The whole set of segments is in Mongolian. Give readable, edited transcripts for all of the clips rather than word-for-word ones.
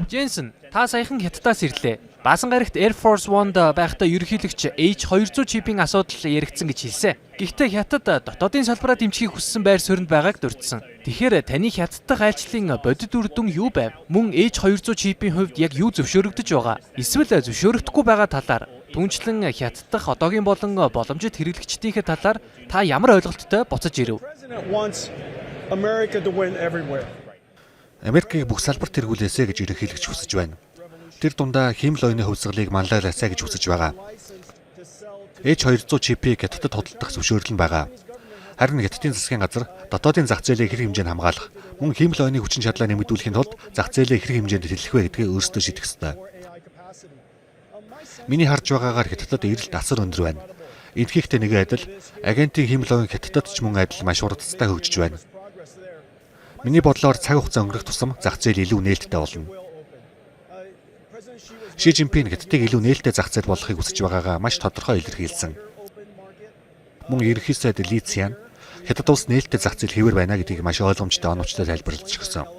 Jensen, та саяхан Хятадаас ирлээ. Баасан гарагт Air Force One-д байхдаа ерөнхийлөгч H200 чипийн асуудал яригдсан гэж хэлсэн. Гэхдээ Хятад дотоодын салбараа дэмжихийг хүссэн байр суурьнд байгааг дурдсан. Тэгэхээр таны Хятад дахь айлчлалын бодит үр дүн юу байв? Мөн H200 чипийн хувьд яг юу зөвшөөрөгдөж байгаа? Эсвэл зөвшөөрөгдөхгүй байгаа талаар түнчлэн Хятад дахь одоогийн болон боломжит хэрэглэгчдийнхээ талаар та ямар ойлголттой буцаж ирэв? Америкийг бүх салбарт тэргүүлээсэ гэж ерөнхийлөгч хүсэж байна. Тэр дундаа химэл оюуны хувьсгалыг манлайлаасаа гэж хүсэж байгаа. H200 чипийг Хятадд худалдах зөвшөөрөл нь байгаа. Харин Хятадын засгийн газар дотоодын зах зээлийг хэрэг хэмжээнд хамгаалах, мөн химэл оюуны хүчин чадлаа нэмэгдүүлэхийн тулд зах зээлээ хэрэг хэмжээнд хэлэх вэ гэдгийг өөрсдөө шийдэх ёстой. Миний харж байгаагаар Хятадд эрэлт асар өндөр байна. Энэхийгтэй нэгэн адил агентийн химэл оюун Хятадд ч мөн адил маш урдцтай хөгжиж байна. Миний бодлоор цаг хугацаа өнгөрөх тусам зах зээл илүү нээлттэй болно. Ши Жинпин Хятадыг илүү нээлттэй зах зээл болгохыг хүсэж байгаагаа маш тодорхой илэрхийлсэн. Мөн ерөнхий сайд Ли Цзян Хятад улс нээлттэй зах зээл хэвээр байна гэдгийг маш ойлгомжтой оновчтой тайлбарлаж өгсөн.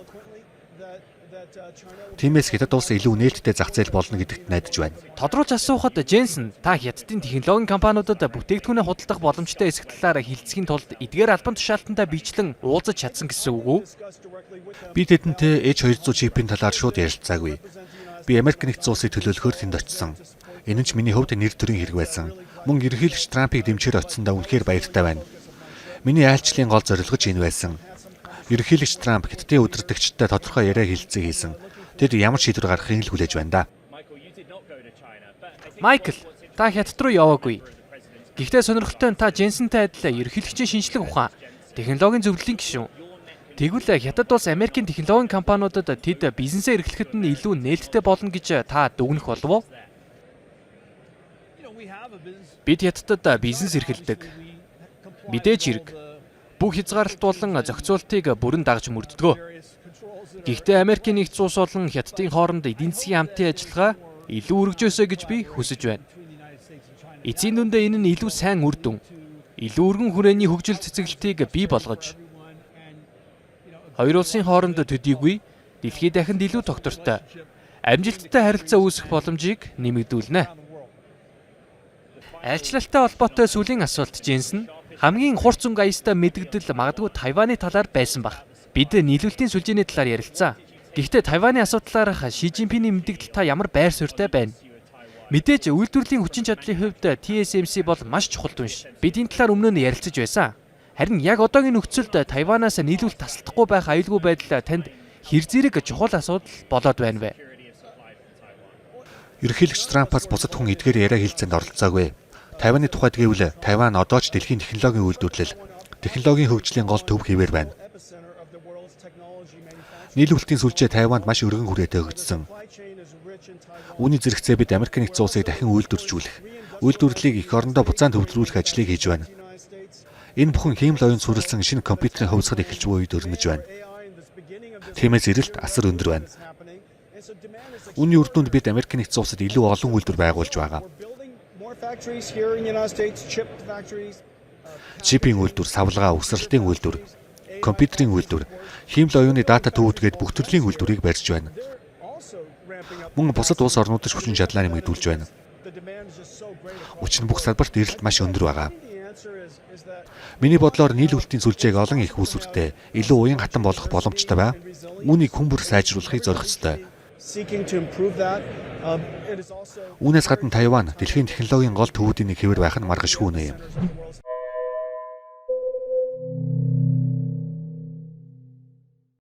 Тиймээс Хятад улс илүү нээлттэй зах зээл болно гэдэгт найдаж байна. Тодруулж асуухад Jensen, та Хятадын технологийн компаниудад бүтээгдэхүүнээ худалдах боломжтой эсэх талаар хэлцэхийн тулд эдгээр албан тушаалтандаа бичлэн уулзаж чадсан гэсэн үг үү? Би тэдэнтэй H200 чипийн талаар шууд ярилцаагүй. Би Америк нэгдсэн улсыг төлөөлөхөөр тэнд очсон. Энэ нь ч миний хувьд нэр төрийн хэрэг байсан. Мөн ерөнхийлөгч Трампыг дэмжихээр очсондоо үнэхээр баяртай байна. Миний айлчлалын гол зорилго ч энэ байсан. Ерөнхийлөгч Трамп Хятадын удирдагчтай тодорхой яриа хэлэлцээ хийсэн. Тэд ямар шийдвэр гаргахыг л хүлээж байна да. Майкл, та Хятад руу яваагүй. Гэхдээ сонирхолтой нь та Jensen-тэй адил ерөнхийлөгчийн шинжлэх ухаан, технологийн зөвлөлийн гишүүн. Тэгвэл Хятад улс Америкийн технологийн компаниудад тэд бизнесээ эрхлэхэд нь илүү нээлттэй болно гэж та дүгнэх болов уу? Бид Хятадд бизнес эрхэлдэг. Мэдээж хэрэг. Бүх хязгаарлалт болон зохицуултыг бүрэн дагж мөрддөг. Гэхдээ Америкийн нэгдсэн улс болон Хятадын хооронд эдийн засгийн хамтын ажиллагаа илүү өргөжөөсэй гэж би хүсэж байна. Эцсийн дүндээ энэ нь илүү сайн үр дүн, илүү өргөн хүрээний хөгжил цэцэглэлтийг бий болгож, хоёр улсын хооронд төдийгүй дэлхийд дахинд илүү тогтвортой, амжилттай харилцаа үүсгэх боломжийг нэмэгдүүлнэ. Айлчлалтай холбоотой сүүлийн асуулт Jensen, хамгийн хурц өнгө аястай мэдэгдэл магадгүй Тайваны талаар байсан баг. Бид нийлүүлэлтийн сүлжээний талаар ярилцсан. Гэхдээ Тайваны асуудлаарх Ши Жинпиний мэдэгдэл та ямар байр суурьтай байна? Мэдээж үйлдвэрлэлийн хүчин чадлын хувьд TSMC бол маш чухал түнш. Бид энэ талаар өмнө нь ярилцаж байсан. Харин яг одоогийн нөхцөлд Тайванаас нийлүүлэлт тасалдахгүй байх аюулгүй байдал танд хэр зэрэг чухал асуудал болоод байна вэ? Ерөнхийлөгч Трампаас бусад хүн эдгээр яриа хэлцээнд оролцоогүй. Тайваны тухайд гэвэл Тайван одоо ч дэлхийн технологийн үйлдвэрлэл, технологийн хөгжлийн гол төв хэвээр байна. Нийлүүлэлтийн сүлжээ Тайванд маш өргөн хүрээтэй хөгжсөн. Үүний зэрэгцээ бид Америк нэгдсэн улсыг дахин үйлдвэржүүлэх, үйлдвэрлэлийг эх орондоо буцаан төвлөрүүлэх ажлыг хийж байна. Энэ бүхэн химэл оюун суурилсан шинэ компьютерийн хувьсгал эхэлж буй үед өрнөж байна. Тиймээс эрэлт асар өндөр байна. Үүний үр дүнд бид Америк нэгдсэн улсад илүү олон үйлдвэр байгуулж байгаа. Чипийн үйлдвэр, савлгаа, угсралтын үйлдвэр, компьютерийн үйлдвэр, химэл оюуны дата төвөдгээд бүх төрлийн үйлдвэрийг барьж байна. Мөн бусад улс орнуудад хүчин чадлаа нэмэгдүүлж байна. Учир нь бүх салбарт эрэлт маш өндөр байгаа. Миний бодлоор нийлүүлэлтийн сүлжээг олон их үүсвэртэй, илүү уян хатан болгох боломжтой бай. Үүнийг хүн бүр сайжруулахыг зорих ёстой. Үүнээс гадна Тайван дэлхийн технологийн гол төвүүдийн нэг хэвээр байх нь маргашгүй үнэ юм.